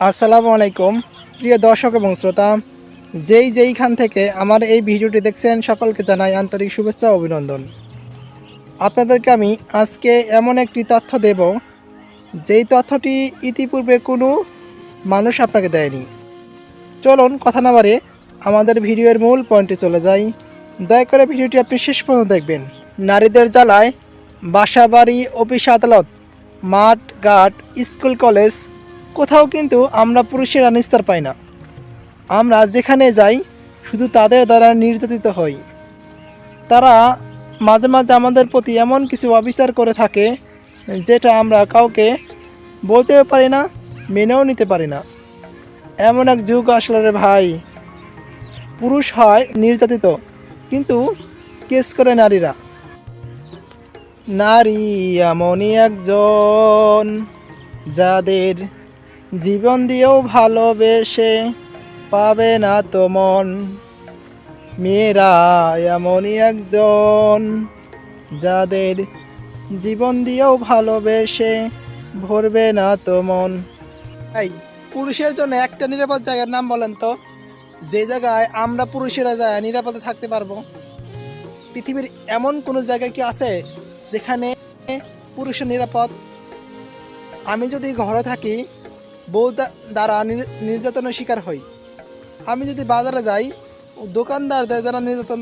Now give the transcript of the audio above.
আসসালামু আলাইকুম প্রিয় দর্শক এবং শ্রোতা, যেইখান থেকে আমার এই ভিডিওটি দেখছেন সকলকে জানাই আন্তরিক শুভেচ্ছা ও অভিনন্দন। আপনাদেরকে আমি আজকে এমন একটি তথ্য দেব, যেই তথ্যটি ইতিপূর্বে কোনো মানুষ আপনাকে দেয়নি। চলুন কথা না বাড়িয়ে আমাদের ভিডিওর মূল পয়েন্টে চলে যাই। দয়া করে ভিডিওটি আপনি শেষ পর্যন্ত দেখবেন। নারীদের জ্বালায় বাসা বাড়ি, অফিস আদালত, মাঠ ঘাট, স্কুল কলেজ, কোথাও কিন্তু আমরা পুরুষেরা নিস্তার পাই না। আমরা যেখানে যাই শুধু তাদের দ্বারা নির্যাতিত হই। তারা মাঝে মাঝে আমাদের প্রতি এমন কিছু অবিচার করে থাকে, যেটা আমরা কাউকে বলতেও পারি না, মেনেও নিতে পারি না। এমন এক যুগ আসলে রে ভাই, পুরুষ হয় নির্যাতিত, কিন্তু কেস করে নারীরা। নারী এমনই একজন, যাদের জীবন দিয়েও ভালোবেসে পাবে না তো মন। মেয়েরা এমনই একজন, যাদের জীবন দিয়েও ভালোবেসে ভরবে না তো মন। এই পুরুষের জন্য একটা নিরাপদ জায়গার নাম বলেন তো, যে জায়গায় আমরা পুরুষেরা যায় নিরাপদে থাকতে পারবো। পৃথিবীর এমন কোনো জায়গায় কি আছে যেখানে পুরুষের নিরাপদ? আমি যদি ঘরে থাকি, বউ দ্বারা নির্যাতনের শিকার হই। আমি যদি বাজারে যাই, দোকানদারদের দ্বারা নির্যাতন